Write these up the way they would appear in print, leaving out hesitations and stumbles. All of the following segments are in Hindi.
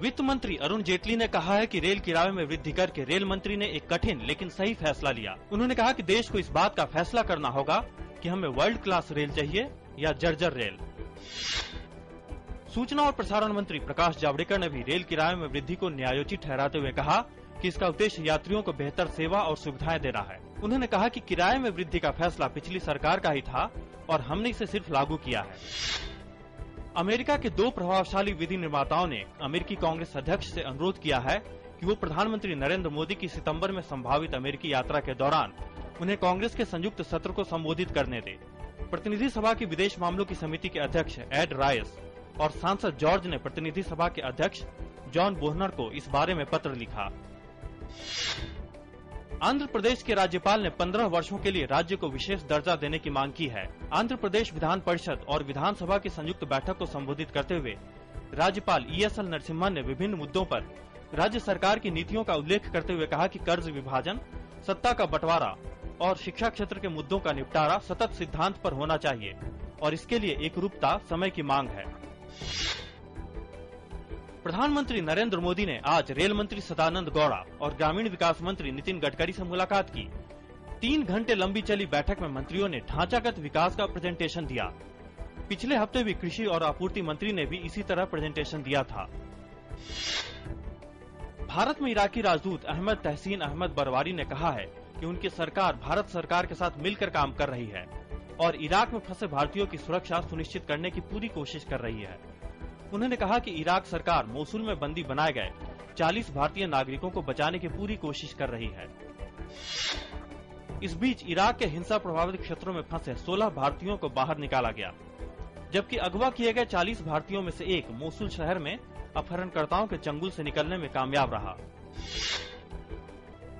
वित्त मंत्री अरुण जेटली ने कहा है कि रेल किराए में वृद्धि करके रेल मंत्री ने एक कठिन लेकिन सही फैसला लिया। उन्होंने कहा कि देश को इस बात का फैसला करना होगा कि हमें वर्ल्ड क्लास रेल चाहिए या जर्जर रेल। सूचना और प्रसारण मंत्री प्रकाश जावड़ेकर ने भी रेल किराए में वृद्धि को न्यायोचित ठहराते हुए कहा कि इसका उद्देश्य यात्रियों को बेहतर सेवा और सुविधाएं देना है। उन्होंने कहा कि किराए में वृद्धि का फैसला पिछली सरकार का ही था और हमने इसे सिर्फ लागू किया है। अमेरिका के 2 प्रभावशाली विधि निर्माताओं ने अमेरिकी कांग्रेस अध्यक्ष से अनुरोध किया है कि वो प्रधानमंत्री नरेंद्र मोदी की सितंबर में संभावित अमेरिकी यात्रा के दौरान उन्हें कांग्रेस के संयुक्त सत्र को संबोधित करने दे। प्रतिनिधि सभा की विदेश मामलों की समिति के अध्यक्ष एड रायस और सांसद जॉर्ज ने प्रतिनिधि सभा के अध्यक्ष जॉन बोहनर को इस बारे में पत्र लिखा। आंध्र प्रदेश के राज्यपाल ने 15 वर्षों के लिए राज्य को विशेष दर्जा देने की मांग की है। आंध्र प्रदेश विधान परिषद और विधानसभा की संयुक्त बैठक को संबोधित करते हुए राज्यपाल ESL नरसिम्हन ने विभिन्न मुद्दों पर राज्य सरकार की नीतियों का उल्लेख करते हुए कहा कि कर्ज विभाजन, सत्ता का बंटवारा और शिक्षा क्षेत्र के मुद्दों का निपटारा सतत सिद्धांत पर होना चाहिए और इसके लिए एकरूपता समय की मांग है। प्रधानमंत्री नरेंद्र मोदी ने आज रेल मंत्री सदानंद गौड़ा और ग्रामीण विकास मंत्री नितिन गडकरी से मुलाकात की। 3 घंटे लंबी चली बैठक में मंत्रियों ने ढांचागत विकास का प्रेजेंटेशन दिया। पिछले हफ्ते भी कृषि और आपूर्ति मंत्री ने भी इसी तरह प्रेजेंटेशन दिया था। भारत में इराकी राजदूत अहमद तहसीन अहमद बरवारी ने कहा है कि उनकी सरकार भारत सरकार के साथ मिलकर काम कर रही है और इराक में फंसे भारतीयों की सुरक्षा सुनिश्चित करने की पूरी कोशिश कर रही है। उन्होंने कहा कि इराक सरकार मोसुल में बंदी बनाए गए 40 भारतीय नागरिकों को बचाने की पूरी कोशिश कर रही है। इस बीच इराक के हिंसा प्रभावित क्षेत्रों में फंसे 16 भारतीयों को बाहर निकाला गया, जबकि अगवा किए गए 40 भारतीयों में से एक मोसुल शहर में अपहरणकर्ताओं के चंगुल से निकलने में कामयाब रहा।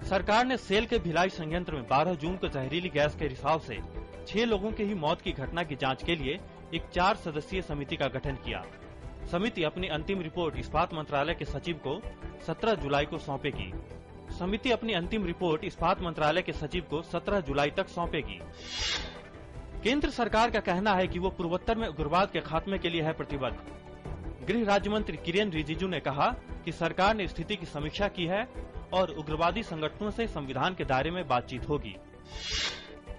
सरकार ने सेल के भिलाई संयंत्र में 12 जून को जहरीली गैस के रिसाव से 6 लोगों की मौत की घटना की जांच के लिए एक 4 सदस्यीय समिति का गठन किया। समिति अपनी अंतिम रिपोर्ट इस्पात मंत्रालय के सचिव को 17 जुलाई को सौंपेगी। समिति अपनी अंतिम रिपोर्ट इस्पात मंत्रालय के सचिव को 17 जुलाई तक सौंपेगी। केंद्र सरकार का कहना है कि वो पूर्वोत्तर में उग्रवाद के खात्मे के लिए है प्रतिबद्ध। गृह राज्य मंत्री किरेन रिजिजू ने कहा कि सरकार ने स्थिति की समीक्षा की है और उग्रवादी संगठनों से संविधान के दायरे में बातचीत होगी।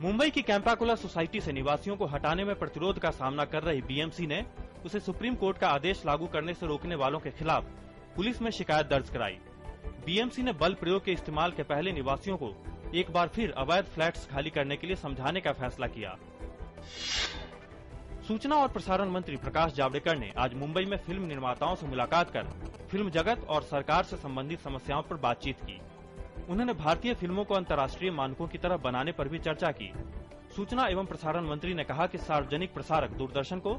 मुंबई की कैंपाकुला सोसाइटी से निवासियों को हटाने में प्रतिरोध का सामना कर रही BMC ने उसे सुप्रीम कोर्ट का आदेश लागू करने से रोकने वालों के खिलाफ पुलिस में शिकायत दर्ज कराई। BMC ने बल प्रयोग के इस्तेमाल के पहले निवासियों को एक बार फिर अवैध फ्लैट्स खाली करने के लिए समझाने का फैसला किया। सूचना और प्रसारण मंत्री प्रकाश जावड़ेकर ने आज मुंबई में फिल्म निर्माताओं से मुलाकात कर फिल्म जगत और सरकार से संबंधित समस्याओं पर बातचीत की। उन्होंने भारतीय फिल्मों को अंतर्राष्ट्रीय मानकों की तरह बनाने पर भी चर्चा की। सूचना एवं प्रसारण मंत्री ने कहा कि सार्वजनिक प्रसारक दूरदर्शन को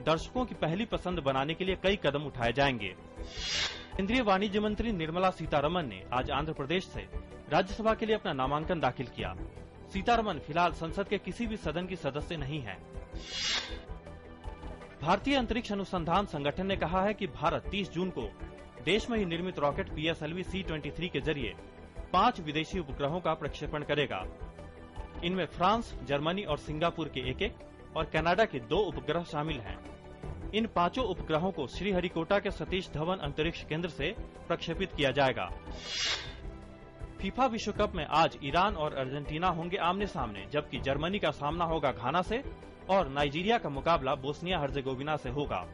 दर्शकों की पहली पसंद बनाने के लिए कई कदम उठाए जाएंगे। केंद्रीय वाणिज्य मंत्री निर्मला सीतारमन ने आज आंध्र प्रदेश से राज्यसभा के लिए अपना नामांकन दाखिल किया। सीतारमन फिलहाल संसद के किसी भी सदन की सदस्य नहीं है। भारतीय अंतरिक्ष अनुसंधान संगठन ने कहा है कि भारत 30 जून को देश में ही निर्मित रॉकेट PSLV C-23 के जरिए 5 विदेशी उपग्रहों का प्रक्षेपण करेगा। इनमें फ्रांस, जर्मनी और सिंगापुर के एक और कनाडा के 2 उपग्रह शामिल हैं। इन 5 उपग्रहों को श्रीहरिकोटा के सतीश धवन अंतरिक्ष केंद्र से प्रक्षेपित किया जाएगा। फीफा विश्व कप में आज ईरान और अर्जेंटीना होंगे आमने सामने, जबकि जर्मनी का सामना होगा घाना से और नाइजीरिया का मुकाबला बोस्निया हर्जेगोविना से होगा।